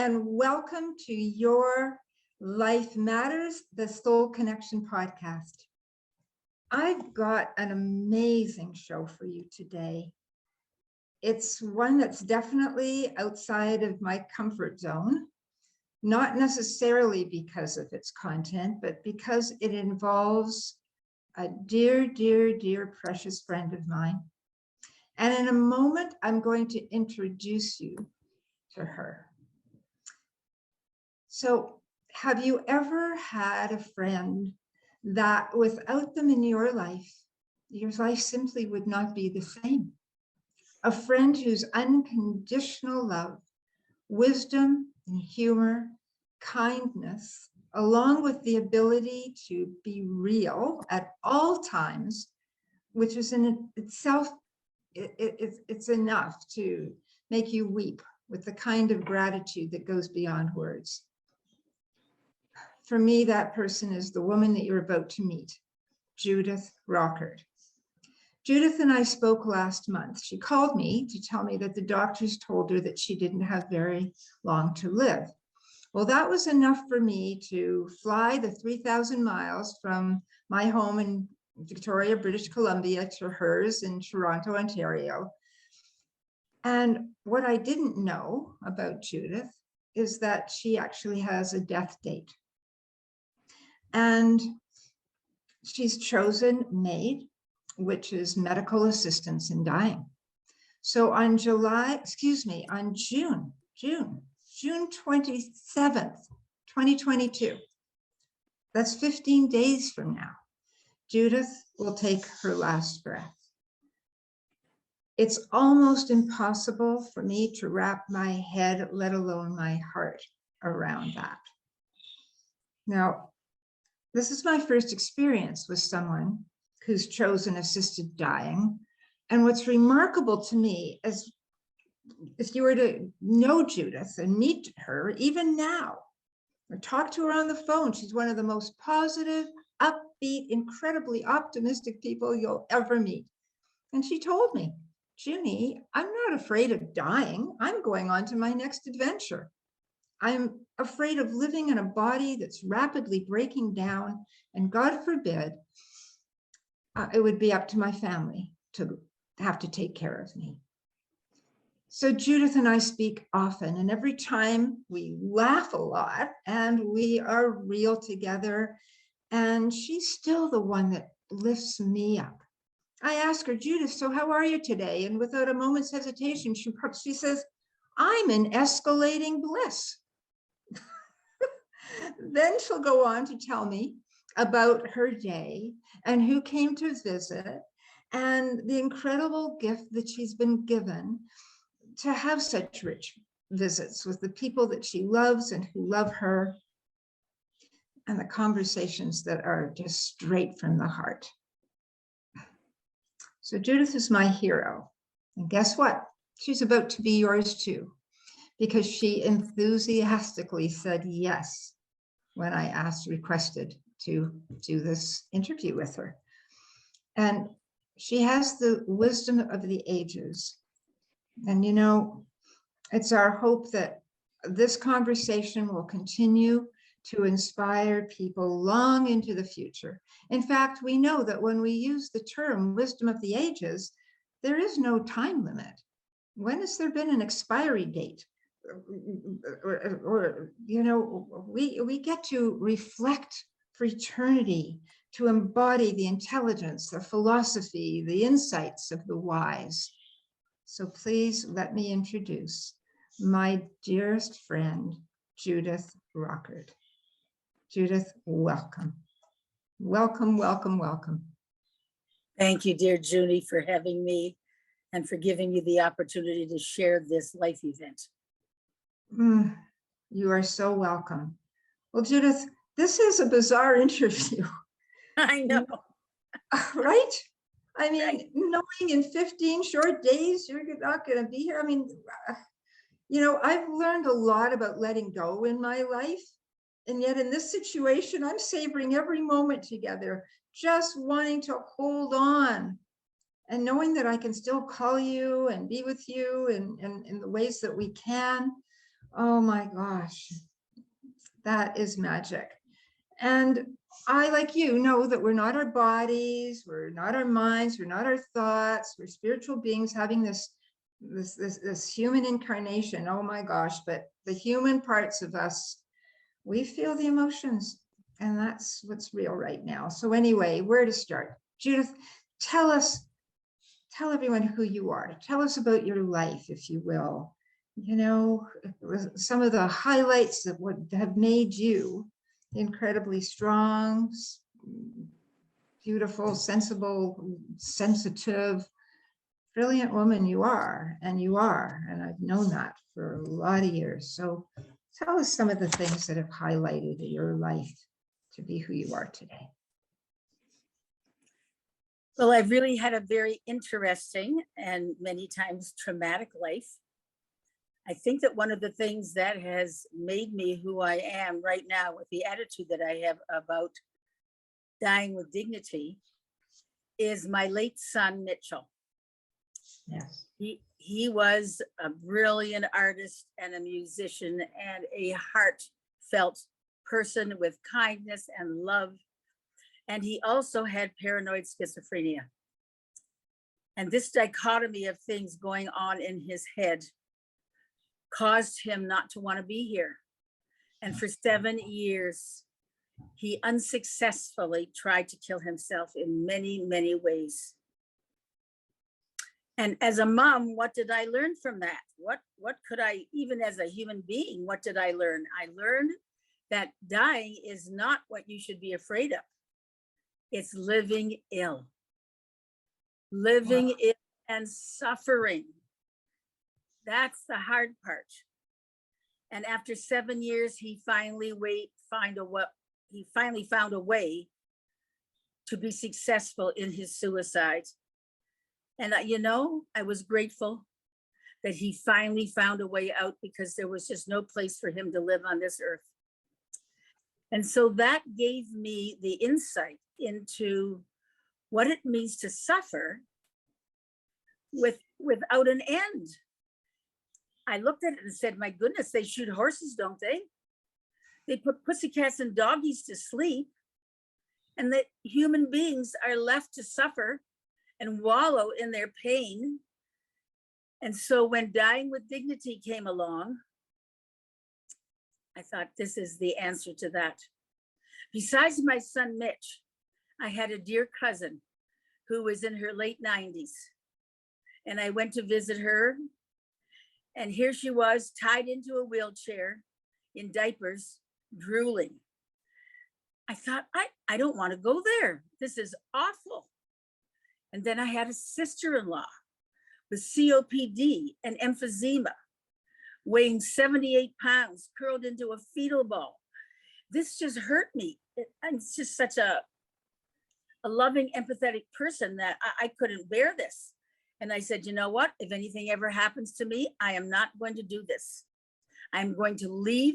and welcome to your Life Matters, the Soul Connection podcast. I've got an amazing show for you today. It's one that's definitely outside of my comfort zone, not necessarily because of its content, but because it involves a dear, dear, dear precious friend of mine. And in a moment, I'm going to introduce you to her. So, have you ever had a friend that without them in your life simply would not be the same? A friend whose unconditional love, wisdom, and humor, kindness, along with the ability to be real at all times, which is in itself, it's enough to make you weep with the kind of gratitude that goes beyond words. For me, that person is the woman that you're about to meet, Judith Rockert. Judith and I spoke last month. She called me to tell me that the doctors told her that she didn't have very long to live. Well, that was enough for me to fly the 3,000 miles from my home in Victoria, British Columbia, to hers in Toronto, Ontario. And what I didn't know about Judith is that she actually has a death date. And she's chosen MAID, which is medical assistance in dying. So on June 27th, 2022, that's 15 days from now, Judith will take her last breath. It's almost impossible for me to wrap my head, let alone my heart, around that. Now, this is my first experience with someone who's chosen assisted dying. And what's remarkable to me is if you were to know Judith and meet her, even now, or talk to her on the phone, she's one of the most positive, upbeat, incredibly optimistic people you'll ever meet. And she told me, Junie, I'm not afraid of dying. I'm going on to my next adventure. I'm afraid of living in a body that's rapidly breaking down, and God forbid, it would be up to my family to have to take care of me. So Judith and I speak often, and every time we laugh a lot and we are real together, and she's still the one that lifts me up. I ask her, Judith, so how are you today? And without a moment's hesitation, she says, I'm in escalating bliss. Then she'll go on to tell me about her day and who came to visit and the incredible gift that she's been given to have such rich visits with the people that she loves and who love her, and the conversations that are just straight from the heart. So Judith is my hero. And guess what? She's about to be yours too, because she enthusiastically said yes when I requested to do this interview with her. And she has the wisdom of the ages. And you know, it's our hope that this conversation will continue to inspire people long into the future. In fact, we know that when we use the term wisdom of the ages, there is no time limit. When has there been an expiry date? Or you know, we get to reflect for eternity, to embody the intelligence, the philosophy, the insights of the wise. So please let me introduce my dearest friend, Judith Rockert. Judith, welcome. Welcome, welcome, welcome. Thank you, dear Junie, for having me and for giving me the opportunity to share this life event. You are so welcome. Well, Judith, this is a bizarre interview. I know. Right? I mean, Right. Knowing in 15 short days, you're not going to be here. I mean, you know, I've learned a lot about letting go in my life. And yet in this situation, I'm savoring every moment together, just wanting to hold on and knowing that I can still call you and be with you in the ways that we can. Oh my gosh, that is magic. And I, like you, know that we're not our bodies, we're not our minds, we're not our thoughts, we're spiritual beings having this human incarnation. Oh my gosh, but the human parts of us, we feel the emotions, and that's what's real right now. So anyway, where to start? Judith, tell everyone who you are. Tell us about your life, if you will. You know, some of the highlights that would have made you incredibly strong, beautiful, sensible, sensitive, brilliant woman you are, and I've known that for a lot of years. So tell us some of the things that have highlighted your life to be who you are today. Well, I've really had a very interesting and many times traumatic life. I think that one of the things that has made me who I am right now, with the attitude that I have about dying with dignity, is my late son, Mitchell. Yes. He was a brilliant artist and a musician and a heartfelt person with kindness and love. And he also had paranoid schizophrenia. And this dichotomy of things going on in his head caused him not to want to be here. And for 7 years, he unsuccessfully tried to kill himself in many, many ways. And as a mom, what did I learn from that? What could I, even as a human being, what did I learn? I learned that dying is not what you should be afraid of. It's living ill. Living ill and suffering. That's the hard part. And after 7 years, he finally found a way to be successful in his suicide. And I was grateful that he finally found a way out, because there was just no place for him to live on this earth. And so that gave me the insight into what it means to suffer without an end. I looked at it and said, my goodness, they shoot horses, don't they? They put pussycats and doggies to sleep, and that human beings are left to suffer and wallow in their pain. And so when dying with dignity came along, I thought, this is the answer to that. Besides my son, Mitch, I had a dear cousin who was in her late 90s. And I went to visit her. And here she was, tied into a wheelchair, in diapers, drooling. I thought, I don't want to go there. This is awful. And then I had a sister-in-law with COPD and emphysema, weighing 78 pounds, curled into a fetal ball. This just hurt me. I'm just such a loving, empathetic person that I couldn't bear this. And I said, you know what? If anything ever happens to me, I am not going to do this. I'm going to leave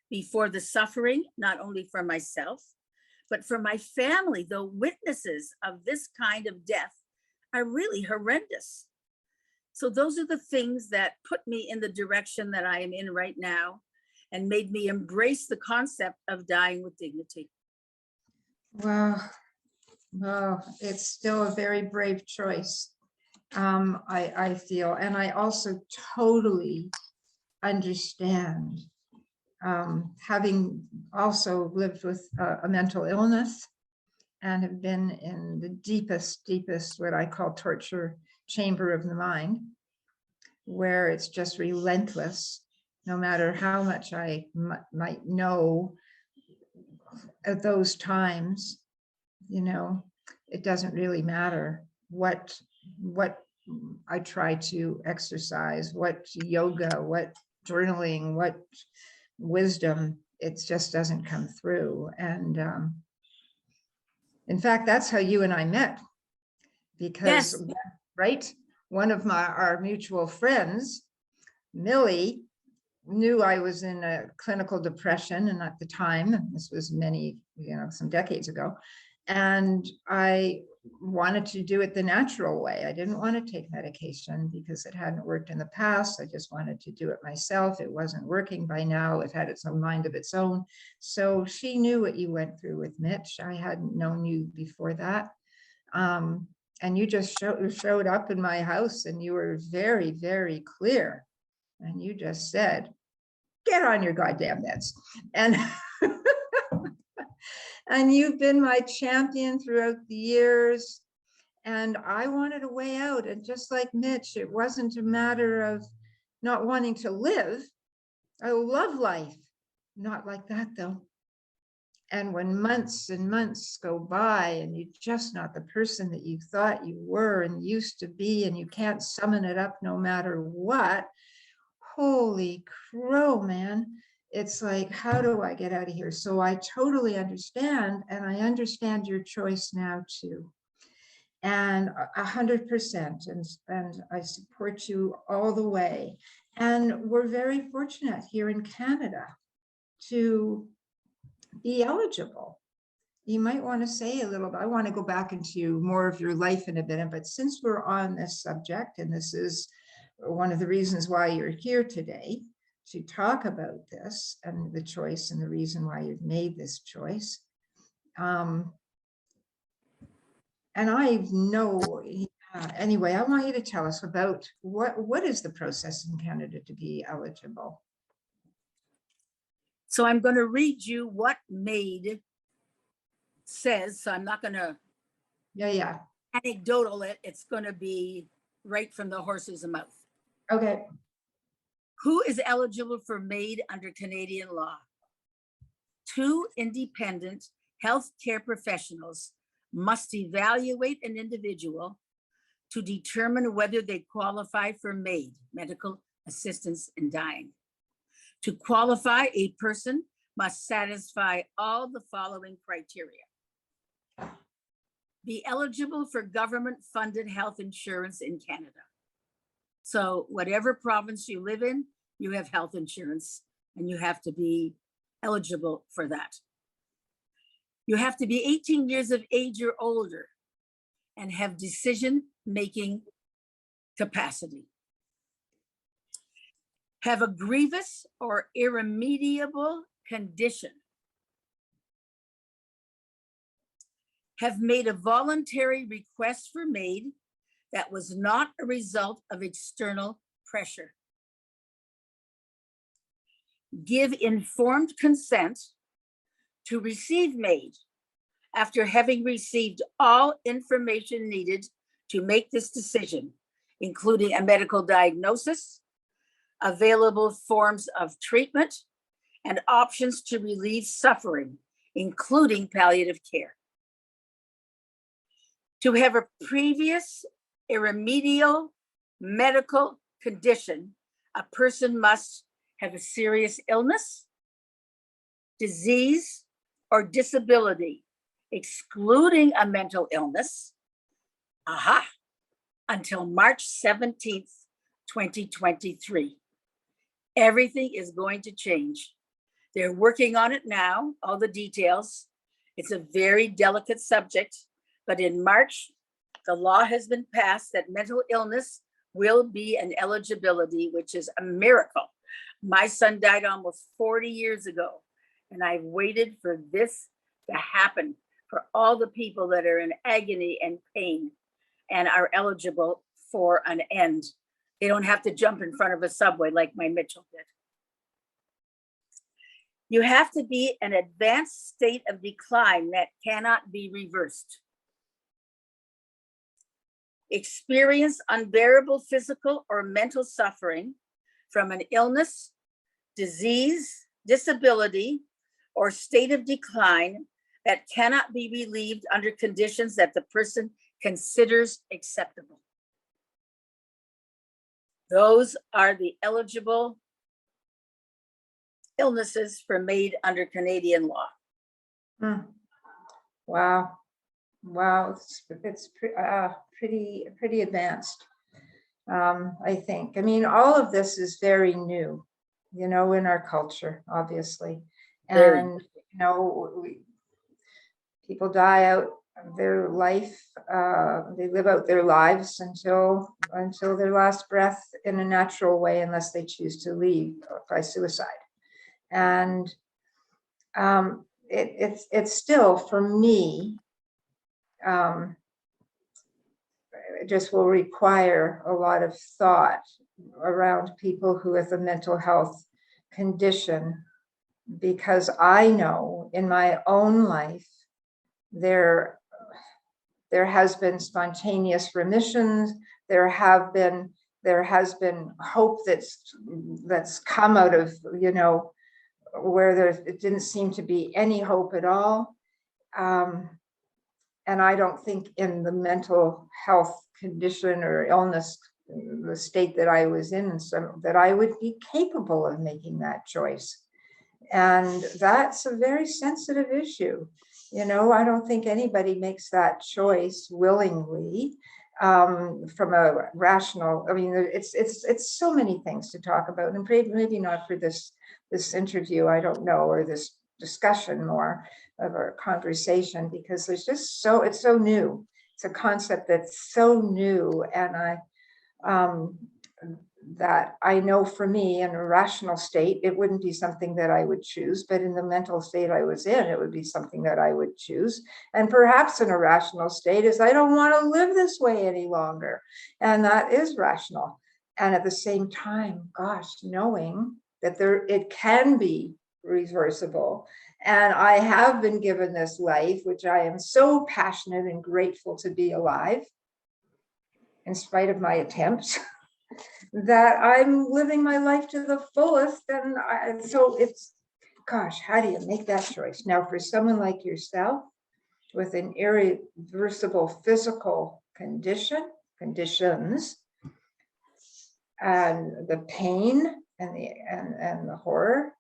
before the suffering, not only for myself, but for my family. The witnesses of this kind of death are really horrendous. So those are the things that put me in the direction that I am in right now, and made me embrace the concept of dying with dignity. Well, it's still a very brave choice. I feel, and I also totally understand, having also lived with a mental illness and have been in the deepest, what I call torture chamber of the mind, where it's just relentless, no matter how much I might know at those times. It doesn't really matter what I try to exercise, what yoga, what journaling, what wisdom, it just doesn't come through. And in fact, that's how you and I met, because Yes. right, one of our mutual friends, Millie, knew I was in a clinical depression, and at the time, this was some decades ago, and I wanted to do it the natural way. I didn't want to take medication because it hadn't worked in the past. I just wanted to do it myself. It wasn't working by now. It had its own mind of its own. So she knew what you went through with Mitch. I hadn't known you before that. And you just showed up in my house and you were very, very clear. And you just said, get on your goddamn meds. And and you've been my champion throughout the years. And I wanted a way out. And just like Mitch, it wasn't a matter of not wanting to live. I love life. Not like that, though. And when months and months go by and you're just not the person that you thought you were and used to be, and you can't summon it up no matter what, holy crow, man. It's like, how do I get out of here? So I totally understand. And I understand your choice now too. And 100%. And I support you all the way. And we're very fortunate here in Canada to be eligible. You might want to say a little bit. I want to go back into more of your life in a bit, but since we're on this subject, and this is one of the reasons why you're here today, to talk about this and the choice and the reason why you've made this choice. And I know, anyway, I want you to tell us about what is the process in Canada to be eligible? So I'm going to read you what MAID says. So I'm not going to anecdotal it. It's going to be right from the horse's mouth. Okay. Who is eligible for MAID under Canadian law? 2 independent healthcare professionals must evaluate an individual to determine whether they qualify for MAID, medical assistance in dying. To qualify, a person must satisfy all the following criteria. Be eligible for government-funded health insurance in Canada. So whatever province you live in, you have health insurance and you have to be eligible for that. You have to be 18 years of age or older and have decision-making capacity. Have a grievous or irremediable condition. Have made a voluntary request for MAID that was not a result of external pressure. Give informed consent to receive MAID after having received all information needed to make this decision, including a medical diagnosis, available forms of treatment, and options to relieve suffering, including palliative care. To have a previous irremediable medical condition, a person must have a serious illness, disease, or disability, excluding a mental illness, until March 17th, 2023. Everything is going to change. They're working on it now, all the details. It's a very delicate subject, but in March, the law has been passed that mental illness will be an eligibility, which is a miracle. My son died almost 40 years ago, and I've waited for this to happen for all the people that are in agony and pain and are eligible for an end. They don't have to jump in front of a subway like my Mitchell did. You have to be an advanced state of decline that cannot be reversed. Experience unbearable physical or mental suffering from an illness, disease, disability, or state of decline that cannot be relieved under conditions that the person considers acceptable. Those are the eligible illnesses for MAID under Canadian law. Wow. Wow, it's pretty advanced, I think. I mean, all of this is very new, you know, in our culture, obviously. And, you know, people die out their life, they live out their lives until their last breath in a natural way, unless they choose to leave by suicide. And it's still, for me, it just will require a lot of thought around people who have a mental health condition, because I know in my own life there has been spontaneous remissions. There has been hope that's come out of, where it didn't seem to be any hope at all. And I don't think in the mental health condition or illness, the state that I was in, so that I would be capable of making that choice. And that's a very sensitive issue. I don't think anybody makes that choice willingly, from a rational, it's so many things to talk about, and maybe not for this interview, I don't know, or this discussion more of our conversation, because it's so new. It's a concept that's so new, and that I know for me in a rational state, it wouldn't be something that I would choose, but in the mental state I was in, it would be something that I would choose. And perhaps in a rational state is I don't want to live this way any longer. And that is rational. And at the same time, gosh, knowing that it can be reversible. And I have been given this life, which I am so passionate and grateful to be alive, in spite of my attempts. That I'm living my life to the fullest. And so it's, gosh, how do you make that choice? Now, for someone like yourself with an irreversible physical conditions, and the pain and the horror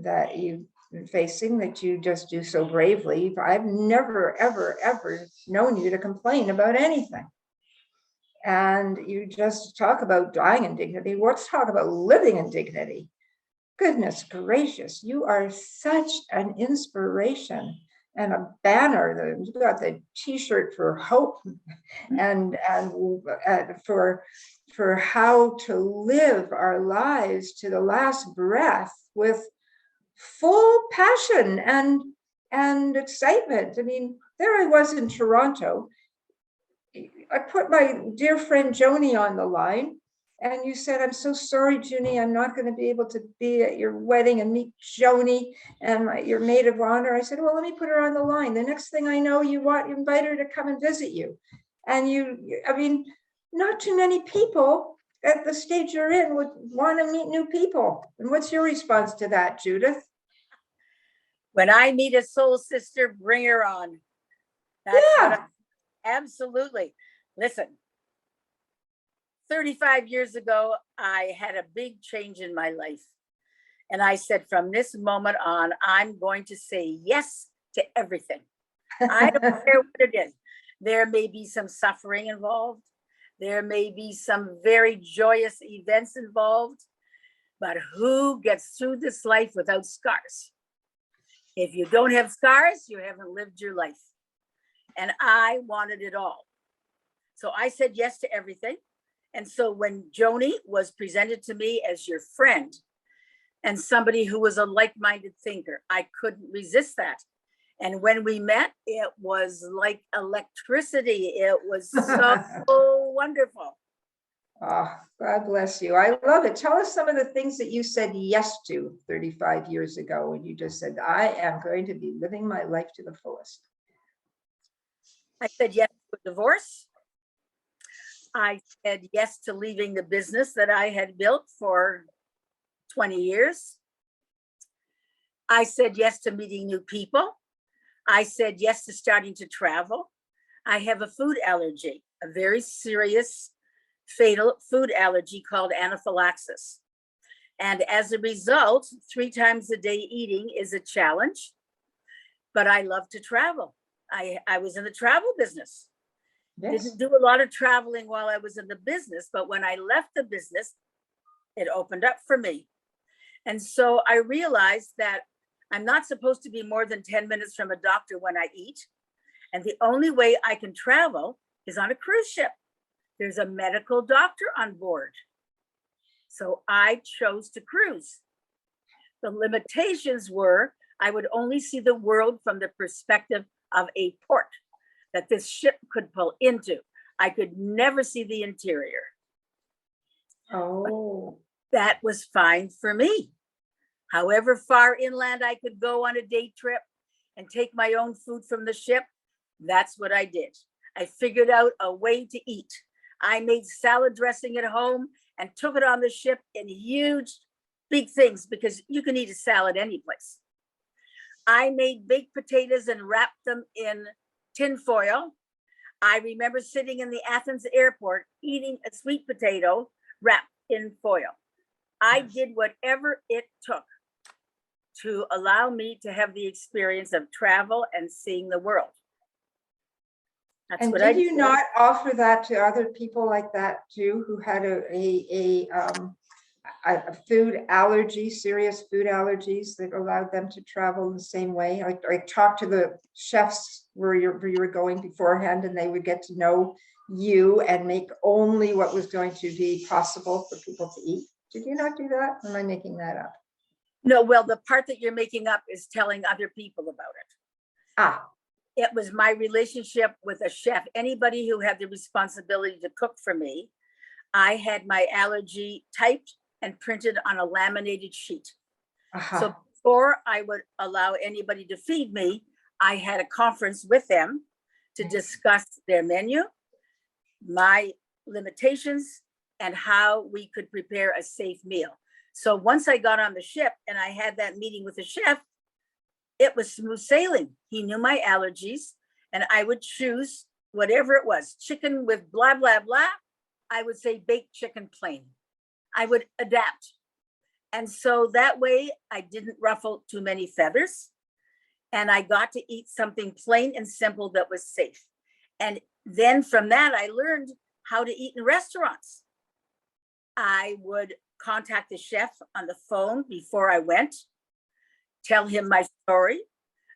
that you've been facing, that you just do so bravely. I've never, ever, ever known you to complain about anything. And you just talk about dying in dignity. Let's talk about living in dignity. Goodness gracious, you are such an inspiration and a banner. You got the T-shirt for hope, and for how to live our lives to the last breath with full passion and excitement. I mean, there I was in Toronto. I put my dear friend Junie on the line, and you said, "I'm so sorry, Junie, I'm not going to be able to be at your wedding and meet Junie and your maid of honor." I said, "Well, let me put her on the line." The next thing I know, you invite her to come and visit you. And not too many people at the stage you're in would want to meet new people. And what's your response to that, Judith? When I meet a soul sister, bring her on. That's absolutely. Listen, 35 years ago, I had a big change in my life. And I said, from this moment on, I'm going to say yes to everything. I don't care what it is. There may be some suffering involved. There may be some very joyous events involved. But who gets through this life without scars? If you don't have scars, you haven't lived your life. And I wanted it all. So I said yes to everything. And so when Junie was presented to me as your friend and somebody who was a like-minded thinker, I couldn't resist that. And when we met, it was like electricity. It was so wonderful. Oh, God bless you. I love it. Tell us some of the things that you said yes to 35 years ago when you just said, I am going to be living my life to the fullest. I said yes to a divorce. I said yes to leaving the business that I had built for 20 years. I said yes to meeting new people. I said yes to starting to travel. I have a food allergy, a very serious, fatal food allergy called anaphylaxis. And as a result, 3 times a day eating is a challenge, but I love to travel. I was in the travel business. Yes. Didn't do a lot of traveling while I was in the business, but when I left the business, it opened up for me. And so I realized that I'm not supposed to be more than 10 minutes from a doctor when I eat. And the only way I can travel is on a cruise ship. There's a medical doctor on board. So I chose to cruise. The limitations were I would only see the world from the perspective of a port that this ship could pull into. I could never see the interior. Oh. That was fine for me. However far inland I could go on a day trip and take my own food from the ship, that's what I did. I figured out a way to eat. I made salad dressing at home and took it on the ship in huge, big things because you can eat a salad any place. I made baked potatoes and wrapped them in tin foil. I remember sitting in the Athens airport eating a sweet potato wrapped in foil. I did whatever it took to allow me to have the experience of travel and seeing the world. That's And what I did you did. not offer that to other people like that too, who had a food allergy, serious food allergies that allowed them to travel in the same way? I talked to the chefs where you were going beforehand, and they would get to know you and make only what was going to be possible for people to eat. Did you not do that? Or am I making that up? No, well, the part that you're making up is telling other people about it. Ah, It was my relationship with a chef, anybody who had the responsibility to cook for me. I had my allergy typed and printed on a laminated sheet. uh-huh. So before I would allow anybody to feed me, I had a conference with them to discuss their menu, my limitations, and how we could prepare a safe meal. So once I got on the ship and I had that meeting with the chef, it was smooth sailing. He knew my allergies, and I would choose whatever it was, chicken with blah, blah, blah. I would say baked chicken plain. I would adapt. And so that way I didn't ruffle too many feathers, and I got to eat something plain and simple that was safe. And then from that, I learned how to eat in restaurants. I would contact the chef on the phone before I went, tell him my story.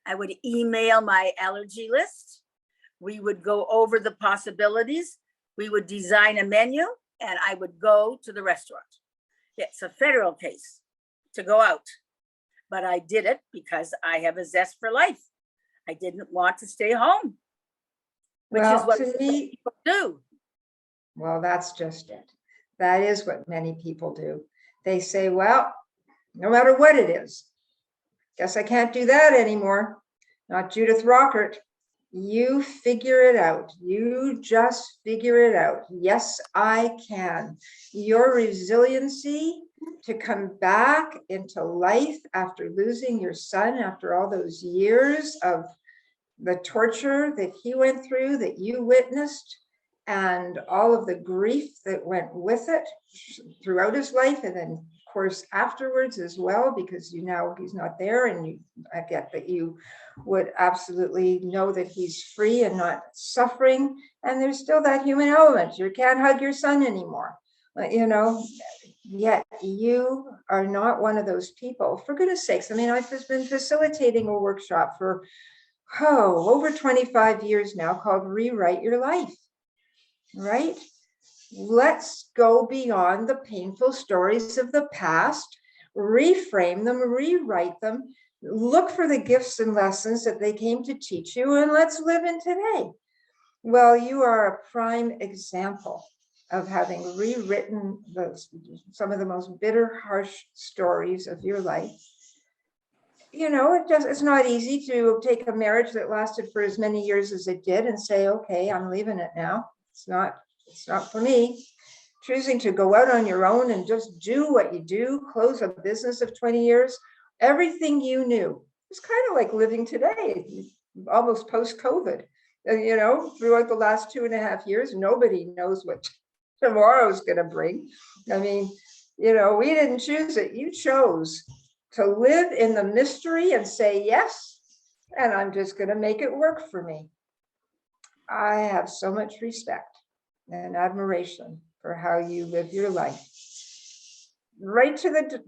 I would email my allergy list. We would go over the possibilities. We would design a menu, and I would go to the restaurant. It's a federal case to go out, but I did it because I have a zest for life. I didn't want to stay home, which is what people do. Well, that's just it. That is what many people do. They say, well, no matter what it is, guess I can't do that anymore. Not Judith Rockert. You figure it out. You just figure it out. Yes, I can. Your resiliency to come back into life after losing your son, after all those years of the torture that he went through, that you witnessed, and all of the grief that went with it throughout his life, and then of course afterwards as well, because you know he's not there, and I get that you would absolutely know that he's free and not suffering, and there's still that human element. You can't hug your son anymore, but you know, yet you are not one of those people, for goodness sakes. I mean, I've just been facilitating a workshop for over 25 years now called Rewrite Your Life. Right? Let's go beyond the painful stories of the past, reframe them, rewrite them, look for the gifts and lessons that they came to teach you, and let's live in today. Well, you are a prime example of having rewritten some of the most bitter, harsh stories of your life. You know, it's not easy to take a marriage that lasted for as many years as it did and say, okay, I'm leaving it now. It's not for me. Choosing to go out on your own and just do what you do, close a business of 20 years, everything you knew. It's kind of like living today, almost post-COVID. You know, throughout the last 2.5 years, nobody knows what tomorrow's going to bring. I mean, you know, we didn't choose it. You chose to live in the mystery and say yes, and I'm just going to make it work for me. I have so much respect and admiration for how you live your life, right to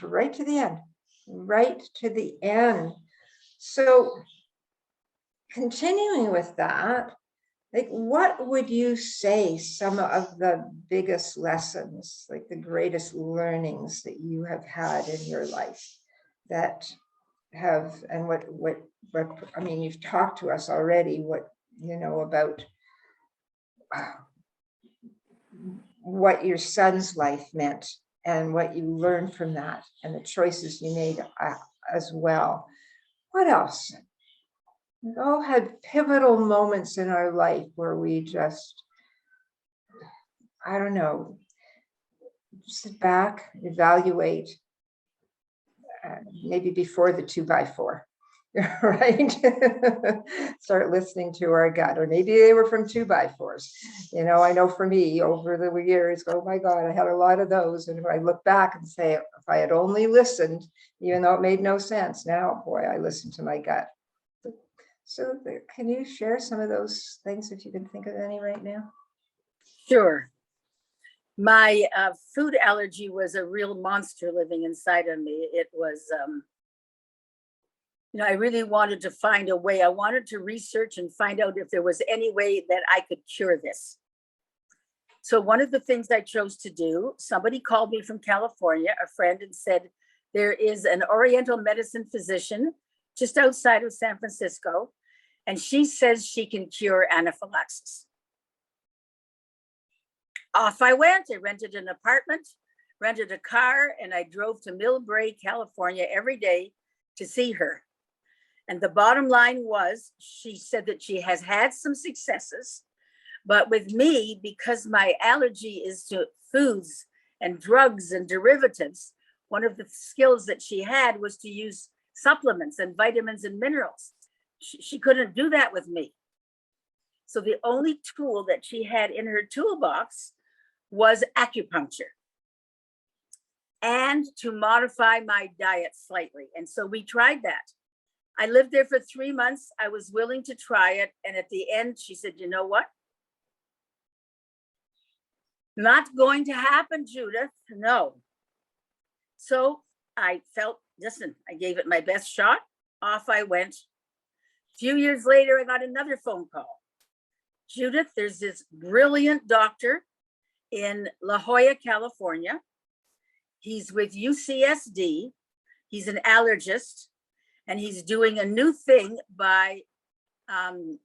right to the end, right to the end. So continuing with that, like, what would you say some of the biggest lessons, like the greatest learnings that you have had in your life that have, and what, I mean, you've talked to us already, what, you know, about what your son's life meant and what you learned from that and the choices you made as well. What else? We all had pivotal moments in our life where we just, I don't know, sit back, evaluate, maybe before the 2x4, right? Start listening to our gut, or maybe they were from 2x4s. You know, I know for me over the years, oh my God, I had a lot of those. And I look back and say, if I had only listened, even though it made no sense, now, boy, I listened to my gut. So can you share some of those things if you can think of any right now? Sure. My food allergy was a real monster living inside of me. It was, you know, I really wanted to find a way. I wanted to research and find out if there was any way that I could cure this. So one of the things I chose to do, somebody called me from California, a friend, and said, there is an Oriental medicine physician just outside of San Francisco, and she says she can cure anaphylaxis. Off I went. I rented an apartment, rented a car, and I drove to Millbrae, California every day to see her. And the bottom line was, she said that she has had some successes, but with me, because my allergy is to foods and drugs and derivatives, one of the skills that she had was to use supplements and vitamins and minerals. She couldn't do that with me. So the only tool that she had in her toolbox was acupuncture and to modify my diet slightly. And so we tried that. I lived there for 3 months. I was willing to try it. And at the end, she said, you know what? Not going to happen, Judith. No. So I felt, listen, I gave it my best shot. Off I went. A few years later, I got another phone call. Judith, there's this brilliant doctor in La Jolla, California. He's with UCSD. He's an allergist, and he's doing a new thing by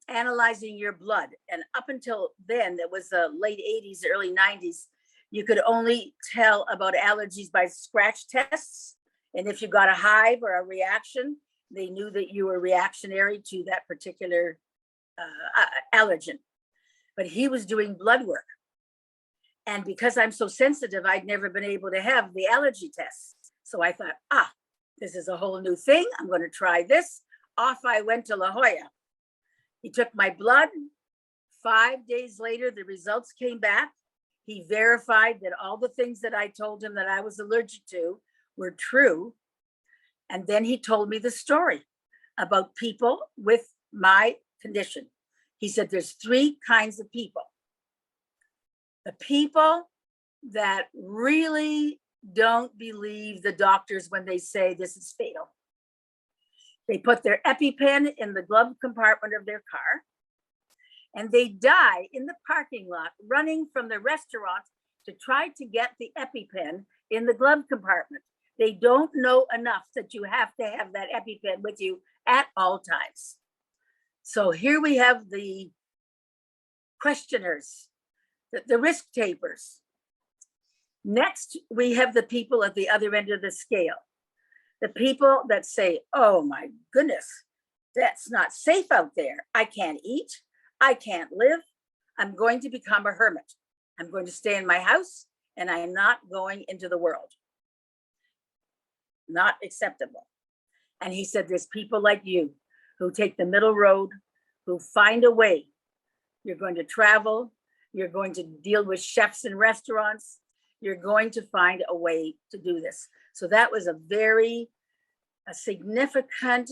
analyzing your blood. And up until then, it was the late 80s, early 90s, you could only tell about allergies by scratch tests. And if you got a hive or a reaction, they knew that you were reactionary to that particular allergen. But he was doing blood work. And because I'm so sensitive, I'd never been able to have the allergy tests. So I thought, this is a whole new thing. I'm going to try this. Off I went to La Jolla. He took my blood. 5 days later, the results came back. He verified that all the things that I told him that I was allergic to were true. And then he told me the story about people with my condition. He said, there's 3 kinds of people. The people that really don't believe the doctors when they say this is fatal. They put their EpiPen in the glove compartment of their car, and they die in the parking lot running from the restaurant to try to get the EpiPen in the glove compartment. They don't know enough that you have to have that EpiPen with you at all times. So here we have the questioners, the risk takers. Next, we have the people at the other end of the scale. The people that say, oh my goodness, that's not safe out there. I can't eat. I can't live. I'm going to become a hermit. I'm going to stay in my house and I am not going into the world. Not acceptable. And he said, there's people like you who take the middle road, who find a way. You're going to travel. You're going to deal with chefs in restaurants. You're going to find a way to do this. So that was a very significant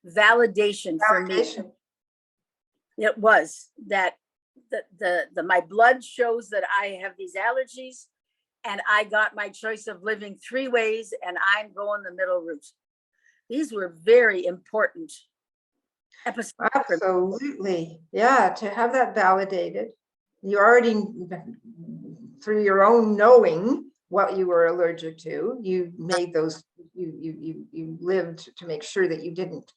validation for me. It was that my blood shows that I have these allergies, and I got my choice of living 3 ways, and I'm going the middle route. These were very important episode. Absolutely. Yeah, to have that validated. You already, through your own knowing what you were allergic to, you made those, you lived to make sure that you didn't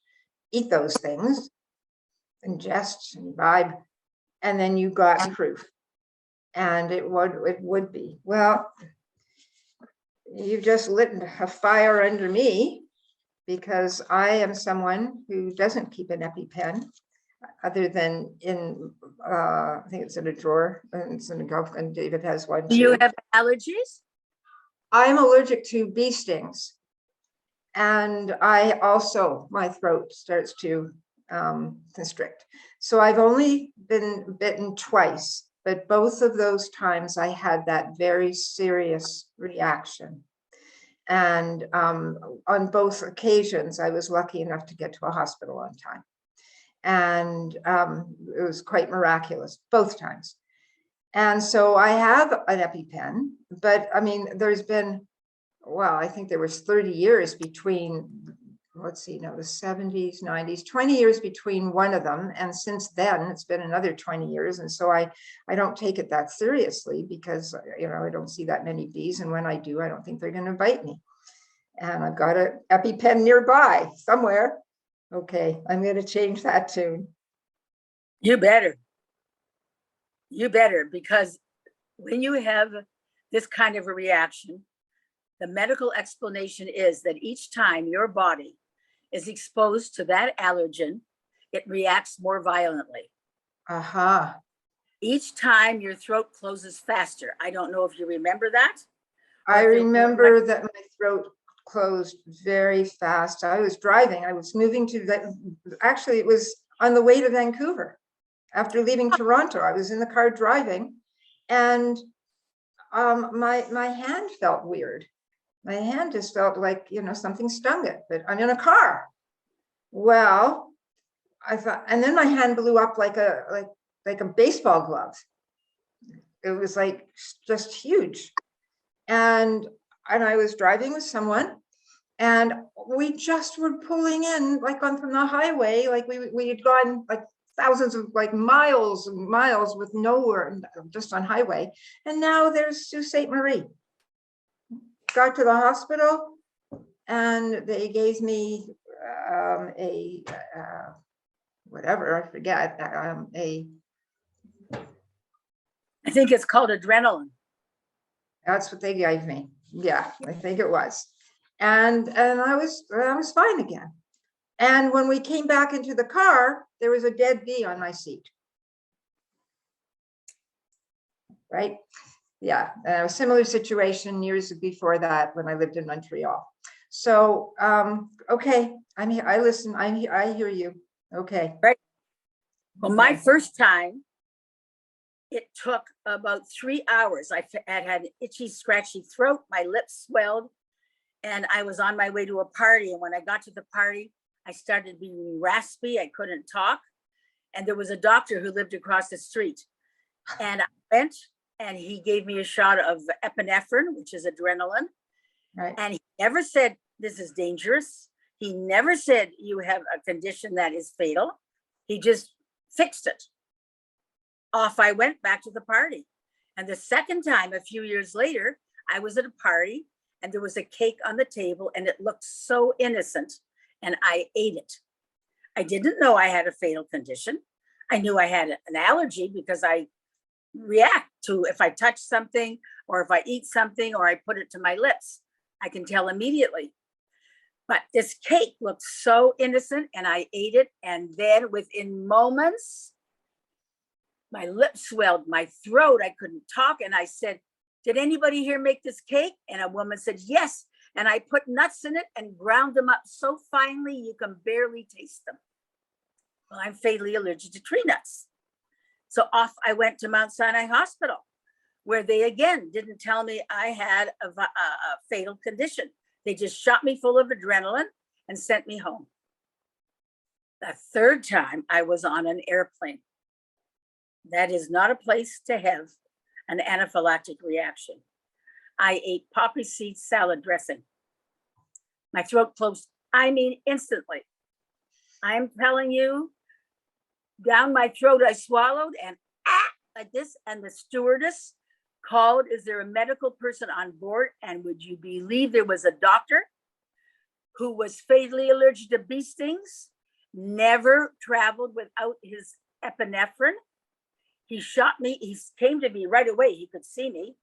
eat those things, ingest and vibe, and then you got proof. And it would be. Well, you've just lit a fire under me, because I am someone who doesn't keep an EpiPen other than in, I think it's in a drawer, and it's in a golf, and David has one Do you too. have allergies? I'm allergic to bee stings. And I also, my throat starts to constrict. So I've only been bitten twice, but both of those times I had that very serious reaction. And on both occasions, I was lucky enough to get to a hospital on time. And it was quite miraculous both times. And so I have an EpiPen, but I mean, there's been, well, I think there was 30 years between, let's see, no, the 70s, 90s, 20 years between one of them. And since then, it's been another 20 years. And so I don't take it that seriously, because, you know, I don't see that many bees. And when I do, I don't think they're going to bite me. And I've got an EpiPen nearby somewhere. Okay, I'm going to change that tune. You better. You better, because when you have this kind of a reaction, the medical explanation is that each time your body is exposed to that allergen, it reacts more violently. Aha. Each time your throat closes faster. I don't know if you remember that. I remember that my throat closed very fast. I was driving. I was moving to the, actually, it was on the way to Vancouver. After leaving Toronto, I was in the car driving, and my hand felt weird. My hand just felt like, you know, something stung it, but I'm in a car. Well, I thought, and then my hand blew up like a baseball glove. It was like just huge. And I was driving with someone, and we just were pulling in like on from the highway, like we had gone like thousands of like miles and miles with nowhere, just on highway. And now there's Sault Ste. Marie. Got to the hospital, and they gave me whatever, I forget, I think it's called adrenaline. That's what they gave me. Yeah, I think it was. And I was fine again. And when we came back into the car, there was a dead bee on my seat. Right? Yeah, a similar situation years before that when I lived in Montreal. So, okay, I'm here. I listen. I hear you. Okay. Right. Well, my first time, it took about 3 hours. I had an itchy, scratchy throat. My lips swelled, and I was on my way to a party. And when I got to the party, I started being raspy. I couldn't talk. And there was a doctor who lived across the street. And I went, and he gave me a shot of epinephrine, which is adrenaline. Right. And he never said, this is dangerous. He never said, you have a condition that is fatal. He just fixed it. Off I went back to the party. And the second time, a few years later, I was at a party, and there was a cake on the table, and it looked so innocent, and I ate it. I didn't know I had a fatal condition. I knew I had an allergy because I react to, if I touch something or if I eat something or I put it to my lips, I can tell immediately. But this cake looked so innocent, and I ate it. And then within moments, my lips swelled, my throat, I couldn't talk. And I said, did anybody here make this cake? And a woman said, yes. And I put nuts in it and ground them up so finely you can barely taste them. Well, I'm fatally allergic to tree nuts. So off I went to Mount Sinai Hospital, where they again didn't tell me I had a fatal condition. They just shot me full of adrenaline and sent me home. The third time I was on an airplane. That is not a place to have an anaphylactic reaction. I ate poppy seed salad dressing. My throat closed, I mean, instantly. I'm telling you, down my throat, I swallowed and like this. And the stewardess called, is there a medical person on board? And would you believe there was a doctor who was fatally allergic to bee stings, never traveled without his epinephrine. He shot me. He came to me right away. He could see me.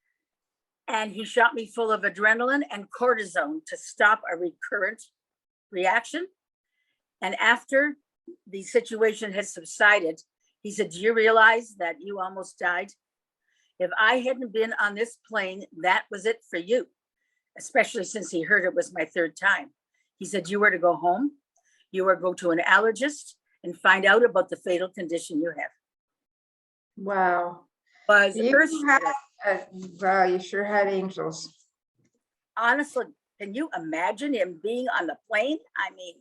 And he shot me full of adrenaline and cortisone to stop a recurrent reaction. And after the situation has subsided, he said, do you realize that you almost died? If I hadn't been on this plane, that was it for you, especially since he heard it was my third time. He said, you were to go home, you were to go to an allergist and find out about the fatal condition you have. Wow. Was You wow, you sure had angels. honestly, can you imagine him being on the plane? I mean,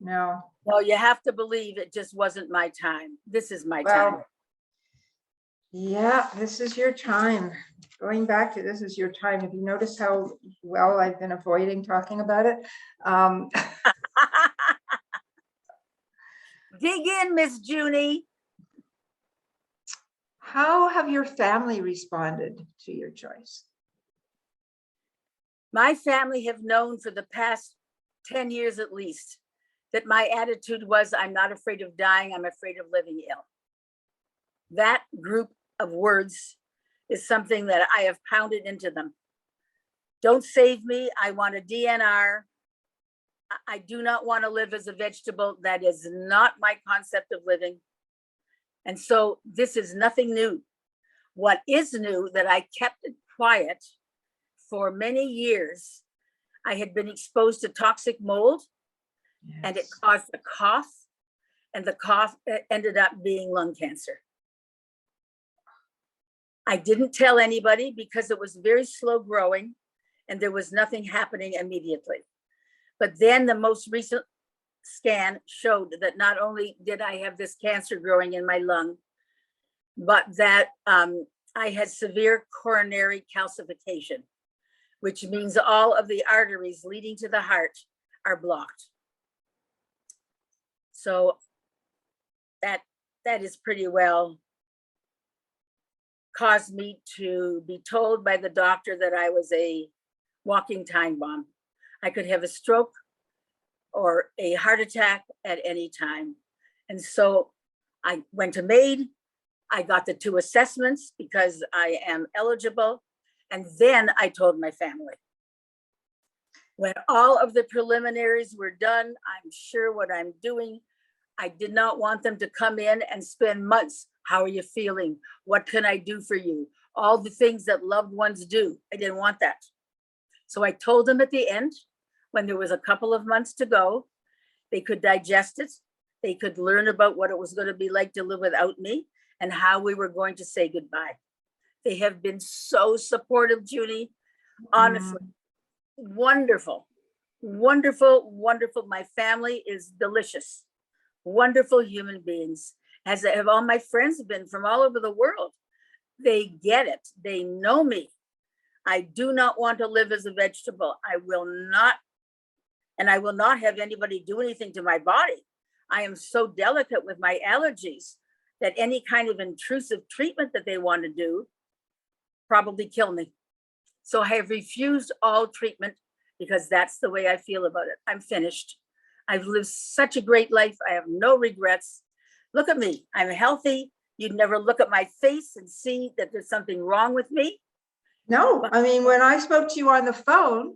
No. well, you have to believe it just wasn't my time. This is my Well, time. yeah, this is your time. Going back to this is your time. Have you noticed how well I've been avoiding talking about it? Dig in, Miss Junie. How have your family responded to your choice? My family have known for the past 10 years at least that my attitude was, I'm not afraid of dying, I'm afraid of living ill. That group of words is something that I have pounded into them. Don't save me, I want a DNR. I do not want to live as a vegetable. That is not my concept of living. And so this is nothing new. What is new that I kept it quiet for many years. I had been exposed to toxic mold, yes, and it caused a cough, and the cough ended up being lung cancer. I didn't tell anybody because it was very slow growing and there was nothing happening immediately. But then the most recent scan showed that not only did I have this cancer growing in my lung, but that I had severe coronary calcification, which means all of the arteries leading to the heart are blocked. So that is pretty well caused me to be told by the doctor that I was a walking time bomb. I could have a stroke or a heart attack at any time. And so I went to MAID. I got the 2 assessments because I am eligible. And then I told my family. When all of the preliminaries were done, I'm sure what I'm doing. I did not want them to come in and spend months. How are you feeling? What can I do for you? All the things that loved ones do. I didn't want that. So I told them at the end, when there was a couple of months to go, they could digest it. They could learn about what it was going to be like to live without me and how we were going to say goodbye. They have been so supportive, Junie. Honestly, wonderful, wonderful, wonderful. My family is delicious, wonderful human beings, as have all my friends been from all over the world. They get it. They know me. I do not want to live as a vegetable. I will not, and I will not have anybody do anything to my body. I am so delicate with my allergies that any kind of intrusive treatment that they want to do probably kill me. So I have refused all treatment because that's the way I feel about it. I'm finished. I've lived such a great life. I have no regrets. Look at me. I'm healthy. You'd never look at my face and see that there's something wrong with me. No, I mean, when I spoke to you on the phone,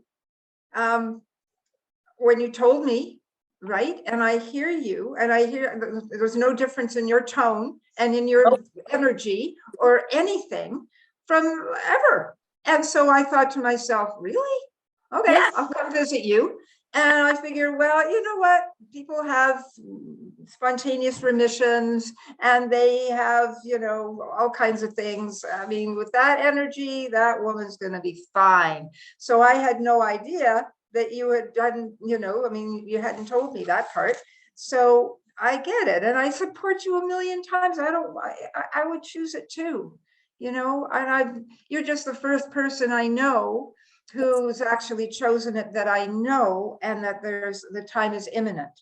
when you told me, right, and I hear you, and I hear there's no difference in your tone and in your energy or anything from ever. And so I thought to myself, really? Okay, yes. I'll come visit you. And I figured, well, you know what? People have spontaneous remissions and they have, you know, all kinds of things. I mean, with that energy, that woman's going to be fine. So I had no idea that you had done, you know, I mean, you hadn't told me that part. So I get it. And I support you a million times. I would choose it too, you know, and you're just the first person I know who's actually chosen it that I know, and that the time is imminent.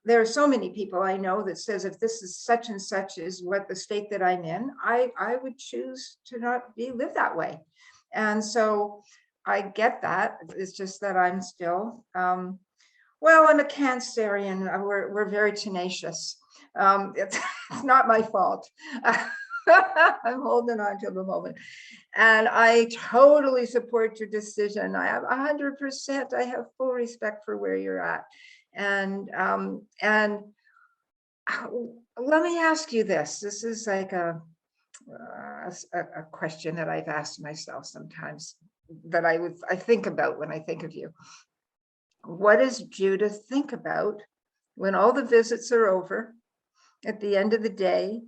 there are so many people I know that says, if this is such and such is what the state that I'm in, I would choose to not live that way. And so I get that. It's just that I'm still, well, I'm a Cancerian. We're very tenacious. It's not my fault. I'm holding on to the moment. And I totally support your decision. I have 100%. I have full respect for where you're at. And let me ask you this. This is like a question that I've asked myself sometimes, that I think about when I think of you. What does Judith think about when all the visits are over at the end of the day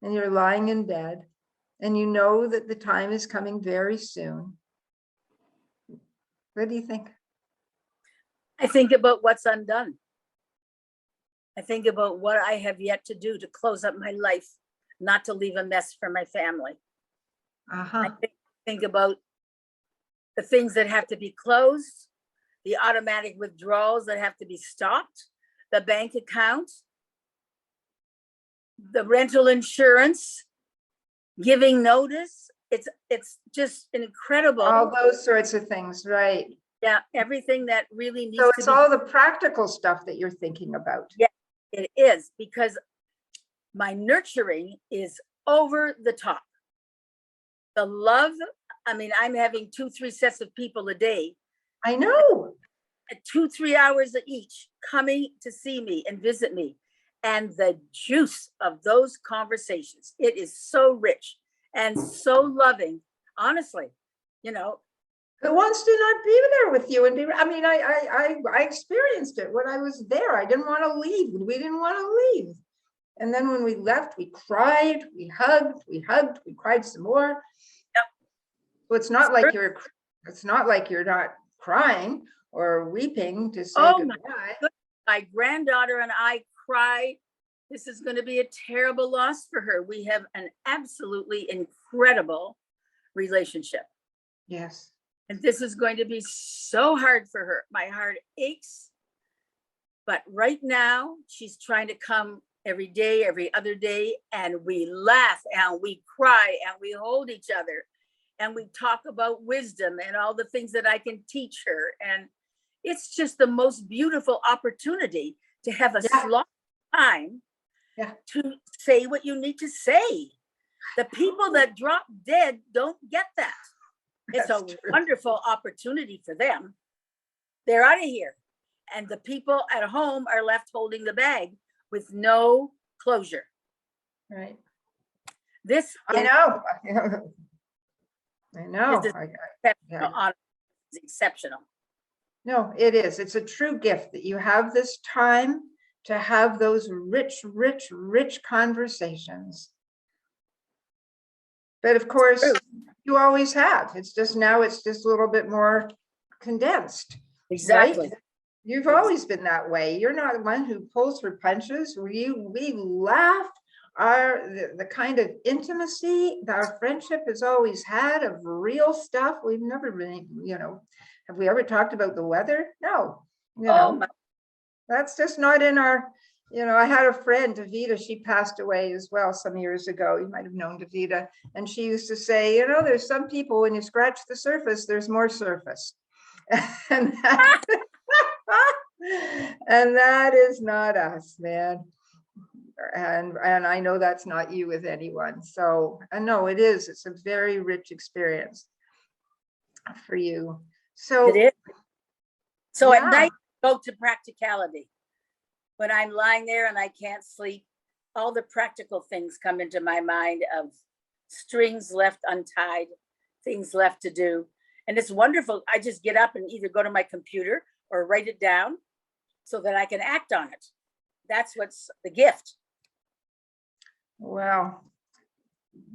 and you're lying in bed and you know that the time is coming very soon? What do you think? I think about what's undone. I think about what I have yet to do to close up my life, not to leave a mess for my family. I think about the things that have to be closed, the automatic withdrawals that have to be stopped, the bank account, the rental insurance, giving notice. It's just incredible. All those sorts of things, right? Yeah, everything that really needs so to it's be. all the practical stuff that you're thinking about. Yeah, it is, because my nurturing is over the top. The love, I mean, I'm having 2-3 sets of people a day. I know. At 2-3 hours each coming to see me and visit me. And the juice of those conversations, it is so rich and so loving. Honestly, you know, who wants to not be there with you and be, I mean, I experienced it when I was there. I didn't want to leave. We didn't want to leave. And then when we left, we cried, we hugged, we cried some more. Yep. So it's not like you're not crying or weeping to say goodbye. My granddaughter and I cried. This is going to be a terrible loss for her. We have an absolutely incredible relationship. Yes. And this is going to be so hard for her. My heart aches. But right now, she's trying to come every day, every other day, and we laugh and we cry and we hold each other and we talk about wisdom and all the things that I can teach her. And it's just the most beautiful opportunity to have a slot time to say what you need to say. The people that drop dead don't get that. It's a wonderful opportunity for them. They're out of here. And the people at home are left holding the bag with no closure. Right. This I know. I know. It's exceptional. No, it is. It's a true gift that you have this time to have those rich, rich, rich conversations. But of course, you always have. It's just now it's just a little bit more condensed. Exactly. Right? You've always been that way. You're not one who pulls for punches. We laugh. The kind of intimacy that our friendship has always had of real stuff. We've never been, have we ever talked about the weather? No. That's just not in our, I had a friend, Davida, she passed away as well some years ago. You might have known Davida. And she used to say, there's some people, when you scratch the surface, there's more surface. and that is not us, man. And I know that's not you with anyone. So I know it is. It's a very rich experience for you. So it is. So at night, go to practicality. When I'm lying there and I can't sleep, all the practical things come into my mind of strings left untied, things left to do. And it's wonderful. I just get up and either go to my computer or write it down so that I can act on it. That's what's the gift. Well,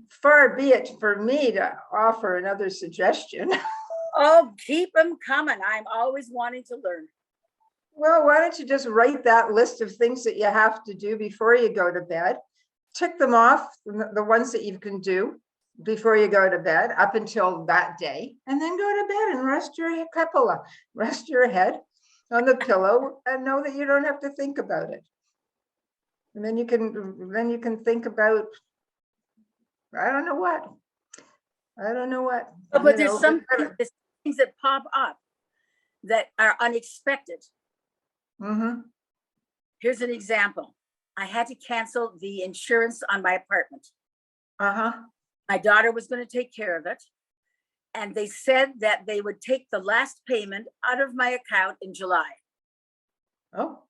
far be it for me to offer another suggestion. Oh, keep them coming. I'm always wanting to learn. Well, why don't you just write that list of things that you have to do before you go to bed? Tick them off, the ones that you can do before you go to bed up until that day, and then go to bed and rest your head on the pillow and know that you don't have to think about it. And then you can think about, I don't know what. But there's there's things that pop up that are unexpected. Mm-hmm. Here's an example. I had to cancel the insurance on my apartment. Uh-huh. My daughter was going to take care of it. And they said that they would take the last payment out of my account in July. Oh.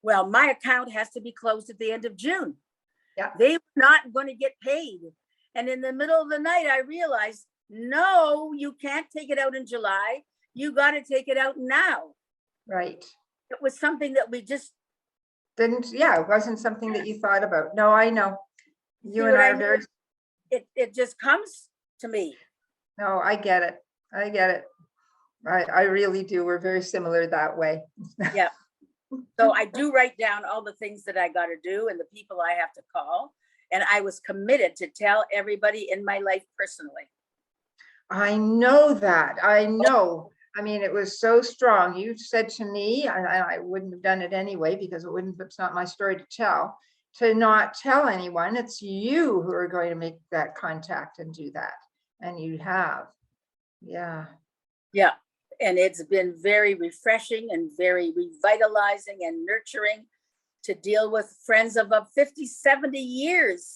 Well, my account has to be closed at the end of June. Yeah. They were not going to get paid. And in the middle of the night, I realized, no, you can't take it out in July. You got to take it out now. Right. It was something that we just it wasn't something that you thought about. No, I know. You and I are very. It just comes to me. No, I get it. I really do. We're very similar that way. Yeah. So I do write down all the things that I got to do and the people I have to call. And I was committed to tell everybody in my life personally. I know that. I know. I mean, it was so strong. You said to me, and I wouldn't have done it anyway because it's not my story to tell, to not tell anyone. It's you who are going to make that contact and do that. And you have. Yeah. Yeah. And it's been very refreshing and very revitalizing and nurturing to deal with friends of 50, 70 years,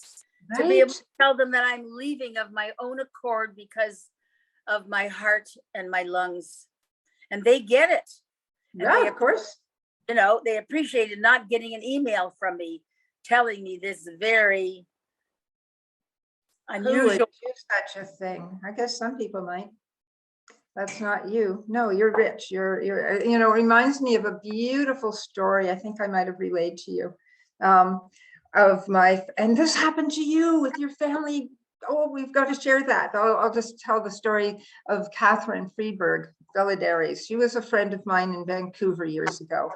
right? To be able to tell them that I'm leaving of my own accord because of my heart and my lungs. And they get it. Yeah, of course. You know, they appreciated not getting an email from me telling me this very unusual. Who would do such a thing? I guess some people might. That's not you. No, you're rich. You're, it reminds me of a beautiful story. I think I might have relayed to you and this happened to you with your family. Oh, we've got to share that. I'll just tell the story of Catherine Freeberg Validares. She was a friend of mine in Vancouver years ago.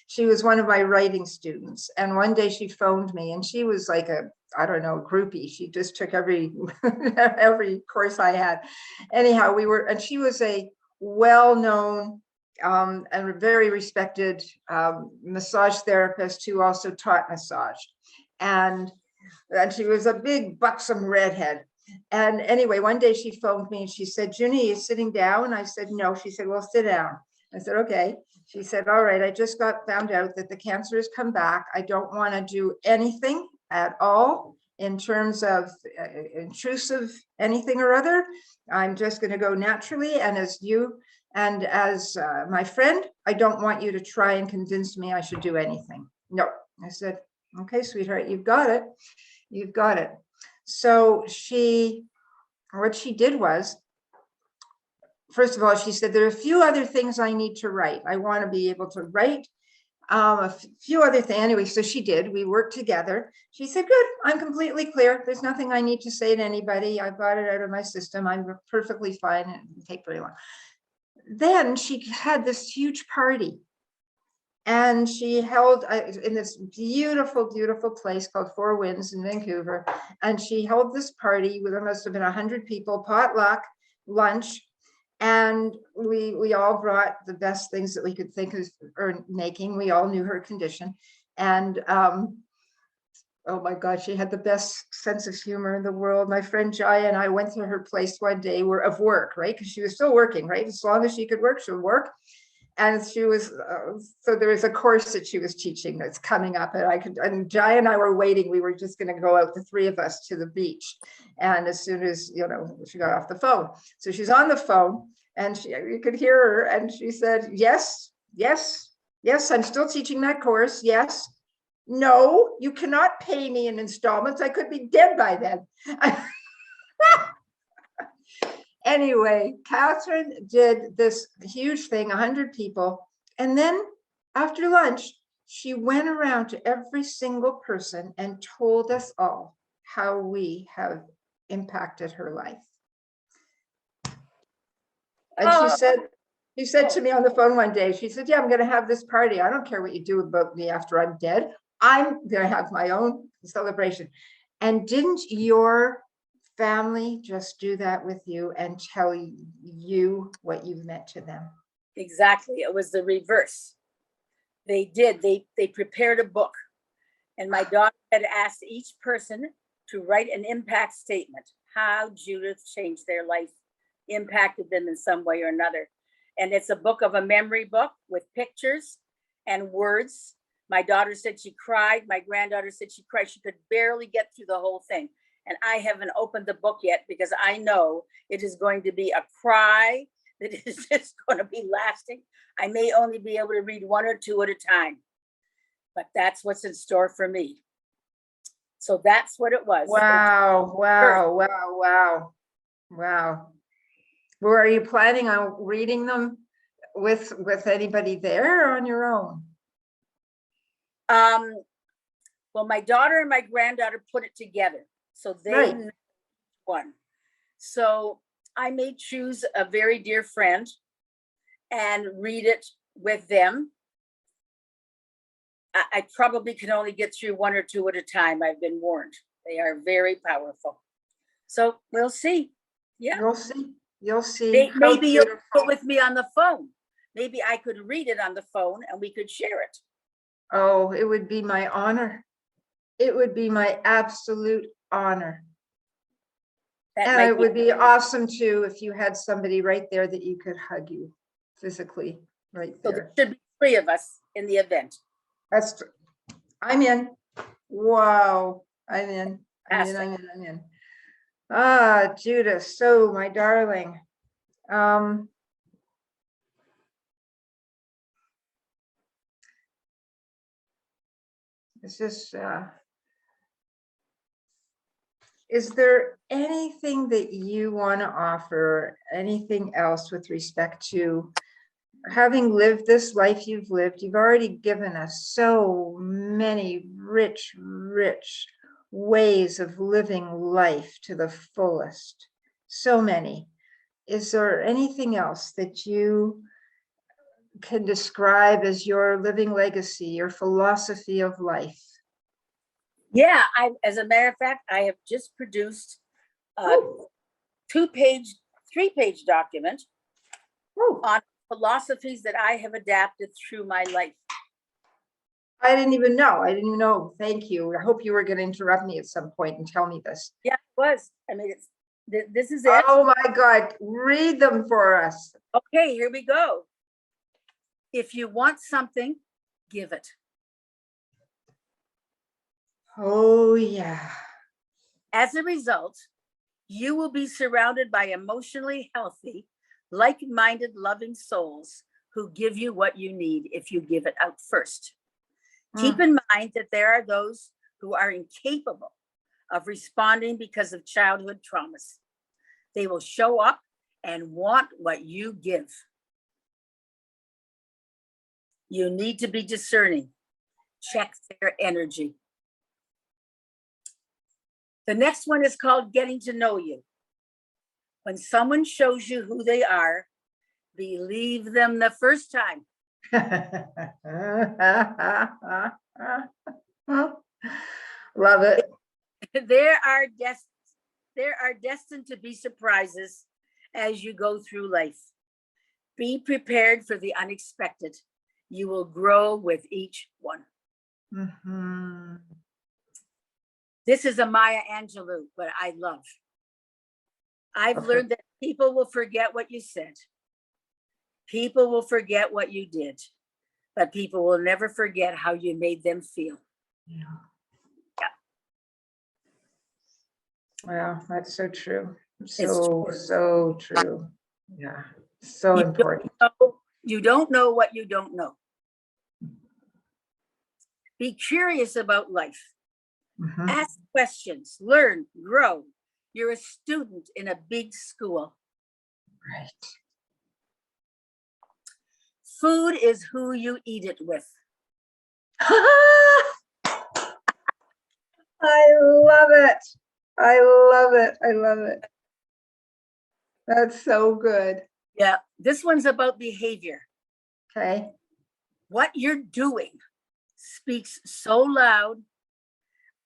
She was one of my writing students. And one day she phoned me and she was like groupie. She just took every course I had. Anyhow, and she was a well-known and very respected massage therapist who also taught massage. And she was a big buxom redhead. And anyway, one day she phoned me and she said, Junie, you sitting down? I said, no. She said, well, sit down. I said, okay. She said, all right, I just found out that the cancer has come back. I don't want to do anything at all in terms of intrusive anything or other. I'm just going to go naturally. And as you and as my friend, I don't want you to try and convince me I should do anything. No. I said, okay, sweetheart, you've got it. You've got it. So what she did was, first of all, she said, there are a few other things I need to write. I want to be able to write a few other things. Anyway, so she did. We worked together. She said, good, I'm completely clear. There's nothing I need to say to anybody. I got it out of my system. I'm perfectly fine. It didn't take very long. Then she had this huge party. And she held in this beautiful, beautiful place called Four Winds in Vancouver. And she held this party with, there must have been 100 people, potluck, lunch. And we all brought the best things that we could think of making. We all knew her condition. And oh my God, she had the best sense of humor in the world. My friend Jaya and I went to her place one day of work, right? Because she was still working, right? As long as she could work, she'll work. And she was, so there was a course that she was teaching that's coming up, and Jai and I were waiting. We were just going to go out, the three of us, to the beach. And as soon as, she got off the phone. So she's on the phone and you could hear her. And she said, yes, I'm still teaching that course. Yes. No, you cannot pay me in installments. I could be dead by then. Anyway, Catherine did this huge thing, 100 people. And then after lunch, she went around to every single person and told us all how we have impacted her life. And she said to me on the phone one day, she said, yeah, I'm going to have this party. I don't care what you do about me after I'm dead. I'm going to have my own celebration. And didn't your family just do that with you and tell you what you've meant to them? Exactly. It was the reverse. They did. They prepared a book And my daughter had asked each person to write an impact statement, how Judith changed their life, impacted them in some way or another. And it's a book of a memory book with pictures and words. My daughter said she cried. My granddaughter said she cried. She could barely get through the whole thing. And I haven't opened the book yet because I know it is going to be a cry that is just going to be lasting. I may only be able to read one or two at a time, but that's what's in store for me. So that's what it was. Wow, wow, wow, wow, wow. Were are you planning on reading them with anybody there or on your own? Well, my daughter and my granddaughter put it together, so they Right. know one. So I may choose a very dear friend and read it with them. I probably can only get through one or two at a time. I've been warned. They are very powerful. So we'll see. Yeah. You'll see. You'll see. How Maybe you'll beautiful. put with me on the phone. Maybe I could read it on the phone and we could share it. Oh, it would be my honor. It would be my absolute honor. That And might it would be awesome too if you had somebody right there that you could hug you physically right so there. there should be 3 of us in the event. I'm in. Wow. I'm in. I'm in. Ah, Judith, so my darling. It's just, is there anything that you want to offer, anything else with respect to having lived this life you've lived? You've already given us so many rich, rich ways of living life to the fullest. So many. Is there anything else that you can describe as your living legacy, your philosophy of life? Yeah, as a matter of fact, I have just produced a 2-page, 3-page document on philosophies that I have adapted through my life. I didn't even know. I didn't even know. Thank you. I hope you were going to interrupt me at some point and tell me this. Yeah, it was. I mean, this is it. Oh my God. Read them for us. Okay, here we go. If you want something, give it. Oh yeah. As a result, you will be surrounded by emotionally healthy, like-minded, loving souls who give you what you need if you give it out first. Keep in mind that there are those who are incapable of responding because of childhood traumas. They will show up and want what you give. You need to be discerning. Check their energy. The next one is called getting to know you. When someone shows you who they are, believe them the first time. Love it. There are destined to be surprises as you go through life. Be prepared for the unexpected. You will grow with each one. Mm-hmm. This is a Maya Angelou, but I love. I've learned that people will forget what you said. People will forget what you did, but people will never forget how you made them feel. Yeah. Wow, that's so true. So true. Yeah, so important. You don't know what you don't know. Be curious about life. Mm-hmm. Ask questions, learn, grow. You're a student in a big school. Right. Food is who you eat it with. I love it. I love it. I love it. That's so good. Yeah, this one's about behavior. Okay. What you're doing speaks so loud,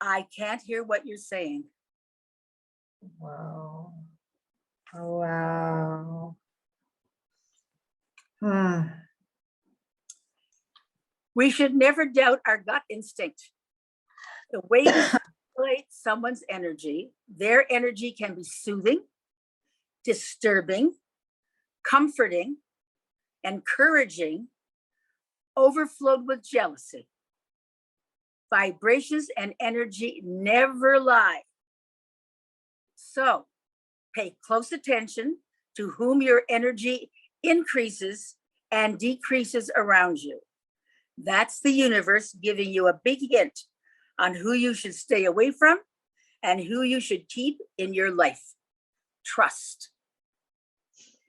I can't hear what you're saying. Wow. Wow. We should never doubt our gut instinct. The way you manipulate someone's energy, their energy can be soothing, disturbing, comforting, encouraging, overflowed with jealousy. Vibrations and energy never lie. So pay close attention to whom your energy increases and decreases around you. That's the universe giving you a big hint on who you should stay away from and who you should keep in your life. Trust.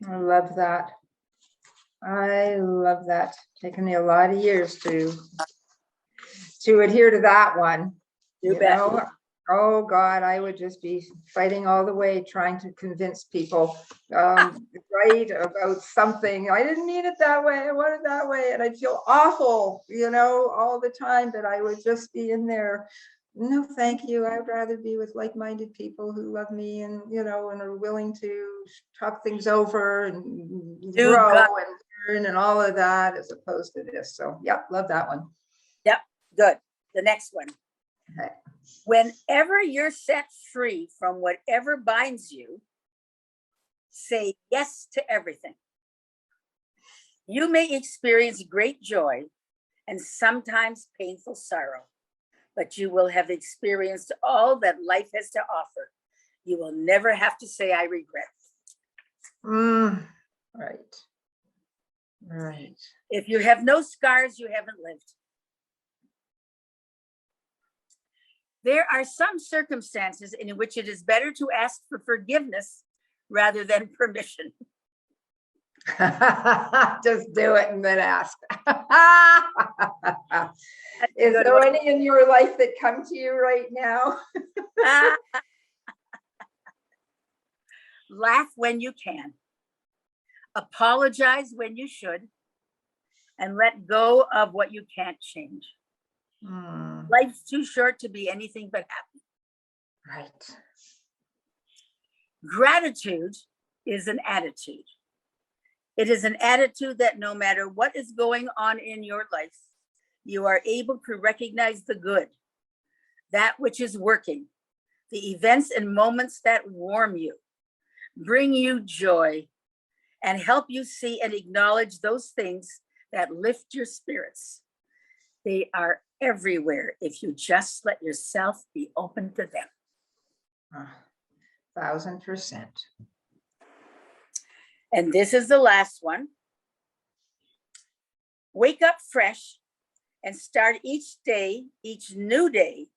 I love that. I love that. Taken me a lot of years to adhere to that one. You bet. Know? Oh God, I would just be fighting all the way, trying to convince people right about something. I didn't mean it that way. I want it that way, and I'd feel awful, all the time. But I would just be in there. No, thank you. I'd rather be with like-minded people who love me and and are willing to talk things over and grow and learn and all of that, as opposed to this. So, yep, love that one. Yep, good. The next one. Okay. Whenever you're set free from whatever binds you, say yes to everything. You may experience great joy and sometimes painful sorrow, but you will have experienced all that life has to offer. You will never have to say, I regret. Right. Right. If you have no scars, you haven't lived. There are some circumstances in which it is better to ask for forgiveness rather than permission. Just do it and then ask. Is there any in your life that come to you right now? Laugh when you can. Apologize when you should. And let go of what you can't change. Life's too short to be anything but happy. Right. Gratitude is an attitude. It is an attitude that no matter what is going on in your life, you are able to recognize the good, that which is working, the events and moments that warm you, bring you joy, and help you see and acknowledge those things that lift your spirits. They are everywhere if you just let yourself be open to them. 1000%. And this is the last one. Wake up fresh and start each day, each new day,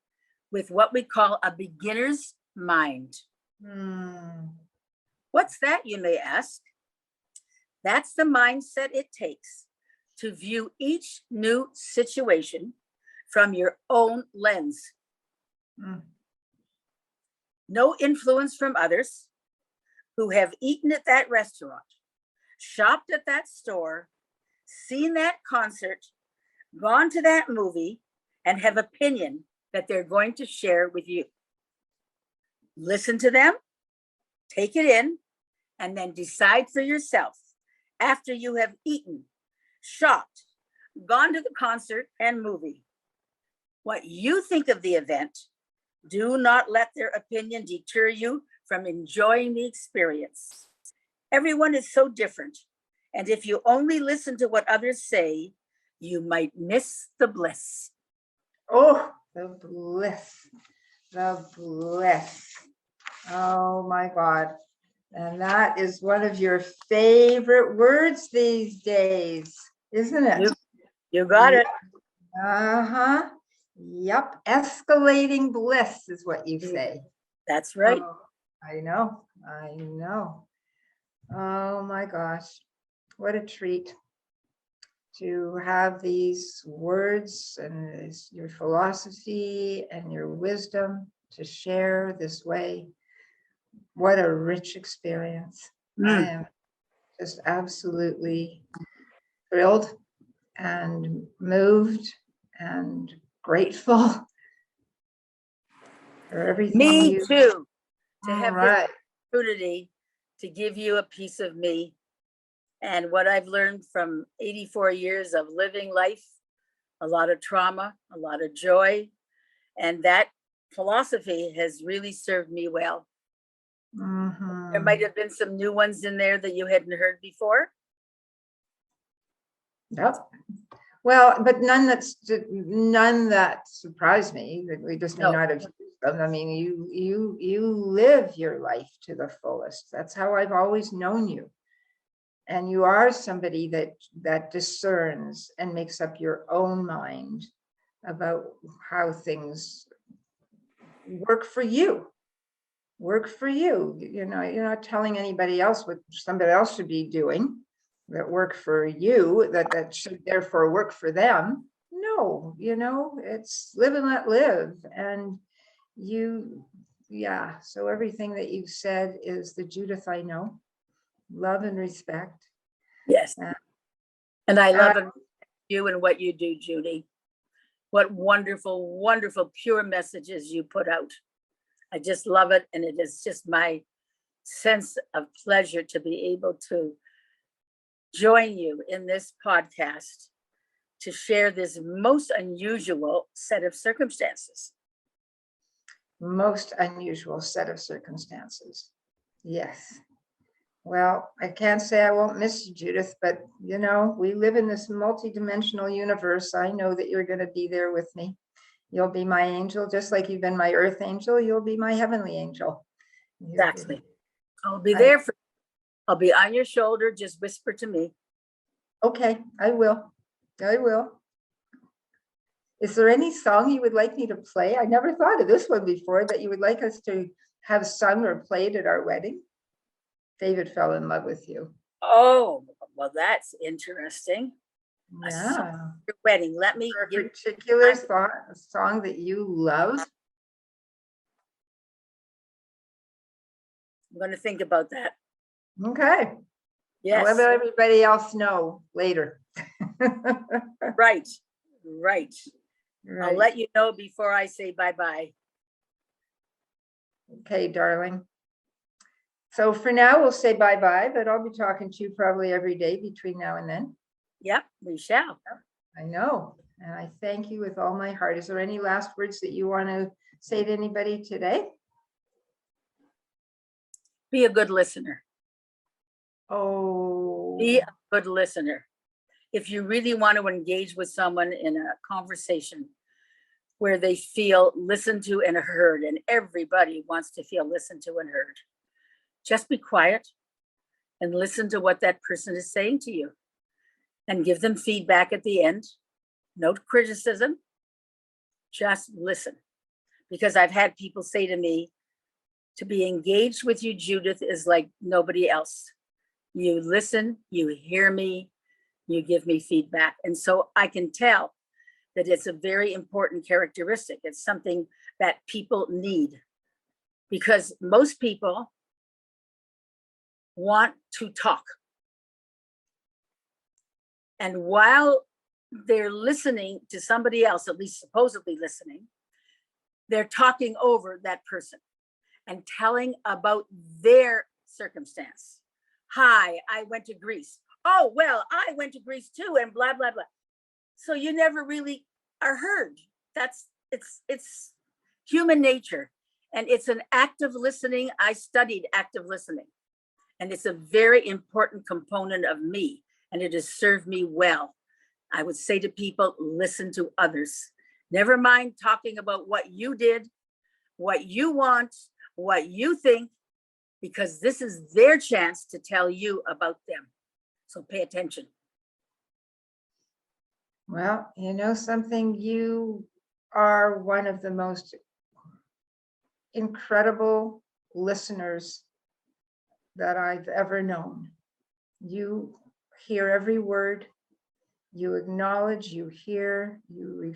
with what we call a beginner's mind. What's that, you may ask? That's the mindset it takes to view each new situation from your own lens. No influence from others who have eaten at that restaurant, shopped at that store, seen that concert, gone to that movie, and have opinion that they're going to share with you. Listen to them, take it in, and then decide for yourself after you have eaten, shopped, gone to the concert and movie, what you think of the event. Do not let their opinion deter you from enjoying the experience. Everyone is so different, and if you only listen to what others say, you might miss the bliss. Oh, the bliss, the bliss. Oh my God. And that is one of your favorite words these days, isn't it? You got it. Uh-huh. Yep. Escalating bliss is what you say. That's right. Oh, I know. I know. Oh my gosh. What a treat to have these words and your philosophy and your wisdom to share this way. What a rich experience. I am just absolutely thrilled and moved and grateful for everything. Me too. To have this opportunity to give you a piece of me and what I've learned from 84 years of living life, a lot of trauma, a lot of joy, And that philosophy has really served me well. There Mhm. might have been some new ones in there that you hadn't heard before. Yep. Well, but none that surprised me. That we just may No. not have used them. I mean, you live your life to the fullest. That's how I've always known you. And you are somebody that discerns and makes up your own mind about how things work for you. Work for you. You know, you're not telling anybody else what somebody else should be doing that work for you, that should therefore work for them. No, you know, it's live and let live. And yeah, so everything that you've said is the Judith I know. Love and respect. Yes. Uh, And I love you and what you do, Junie. What wonderful, wonderful, pure messages you put out. I just love it. And it is just my sense of pleasure to be able to join you in this podcast to share this most unusual set of circumstances. Most unusual set of circumstances. Yes. Well, I can't say I won't miss you, Judith, but you know, we live in this multi-dimensional universe. I know that you're going to be there with me. You'll be my angel, just like you've been my earth angel. You'll be my heavenly angel. Exactly. I'll be there for you. I'll be on your shoulder. Just whisper to me. Okay, I will. I will. Is there any song you would like me to play? I never thought of this one before, that you would like us to have sung or played at our wedding. David fell in love with you. Oh, well, that's interesting. Yeah. Your wedding. Let me For a give particular song that you love. I'm going to think about that. Okay. Yes. I'll let everybody else know later. Right. Right. Right. I'll let you know before I say bye-bye. Okay, darling. So for now, we'll say bye-bye, but I'll be talking to you probably every day between now and then. Yep, we shall. I know. And I thank you with all my heart. Is there any last words that you want to say to anybody today? Be a good listener. Oh. Be a good listener. If you really want to engage with someone in a conversation where they feel listened to and heard, and everybody wants to feel listened to and heard, just be quiet and listen to what that person is saying to you and give them feedback at the end. No criticism, just listen. Because I've had people say to me, to be engaged with you, Judith, is like nobody else. You listen, you hear me, you give me feedback. And so I can tell that it's a very important characteristic. It's something that people need, because most people want to talk. And while they're listening to somebody else, at least supposedly listening, they're talking over that person and telling about their circumstance. Hi, I went to Greece. Oh, well, I went to Greece too, and blah, blah, blah. So you never really are heard. It's human nature. And it's an active listening. I studied active listening. And it's a very important component of me. And it has served me well. I would say to people, listen to others. Never mind talking about what you did, what you want, what you think, because this is their chance to tell you about them. So pay attention. Well, you know something, you are one of the most incredible listeners that I've ever known. You hear every word, you acknowledge, you hear, you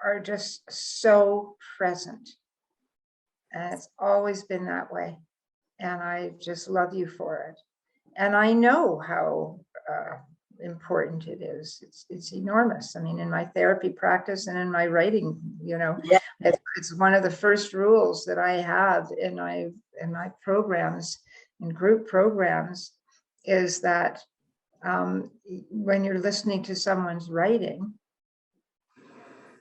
are just so present. And it's always been that way. And I just love you for it. And I know how important it is. It's enormous. I mean, in my therapy practice and in my writing, you know, Yeah. it's one of the first rules that I have in my programs, in group programs, is that when you're listening to someone's writing,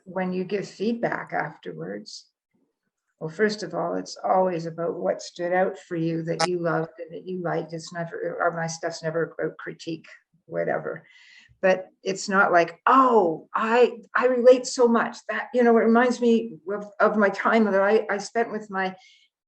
when you give feedback afterwards, well, first of all, it's always about what stood out for you that you loved and that you liked. It's never, or my stuff's never about critique, whatever. But it's not like, oh, I relate so much that, you know, it reminds me of my time that I spent with my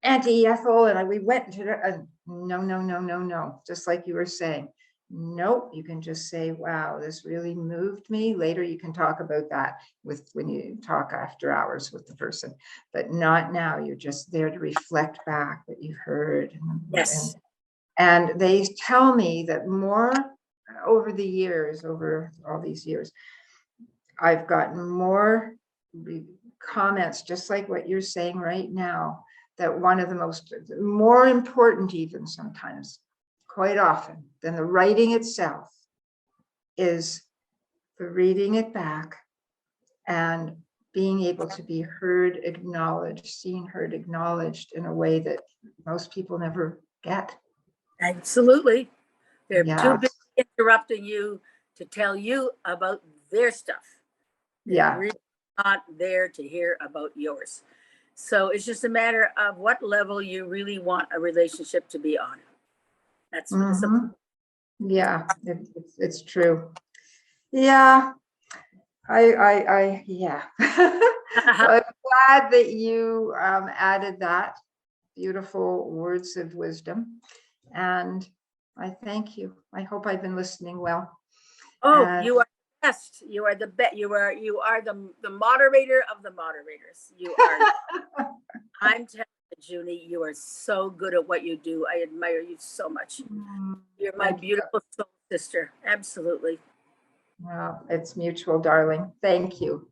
Auntie Ethel, and we went to no. Just like you were saying, nope. You can just say, wow, this really moved me. Later, you can talk about that when you talk after hours with the person, but not now. You're just there to reflect back what you heard. Yes. And they tell me that more over the years, over all these years, I've gotten more comments, just like what you're saying right now, that one of the more important, even sometimes, quite often, than the writing itself is the reading it back and being able to be heard, acknowledged, seen, heard, acknowledged in a way that most people never get. Absolutely. They're too Yeah. busy interrupting you to tell you about their stuff. They're Yeah. really not there to hear about yours. So it's just a matter of what level you really want a relationship to be on. That's what it's about. Yeah, it's true. Yeah, yeah. Well, I'm glad that you added that beautiful words of wisdom, and I thank you. I hope I've been listening well. Oh, And you are the best. You are the best. You are the moderator of the moderators. You are. I'm telling you, Junie, you are so good at what you do. I admire you so much. You're my thank you. beautiful soul sister. Absolutely. Well, it's mutual, darling. Thank you.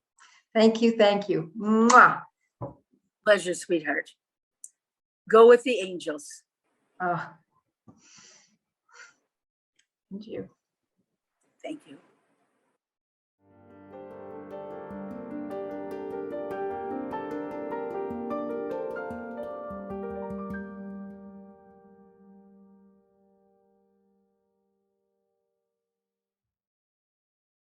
Thank you. Thank you. Mwah. Pleasure, sweetheart. Go with the angels. Oh. Thank you. Thank you.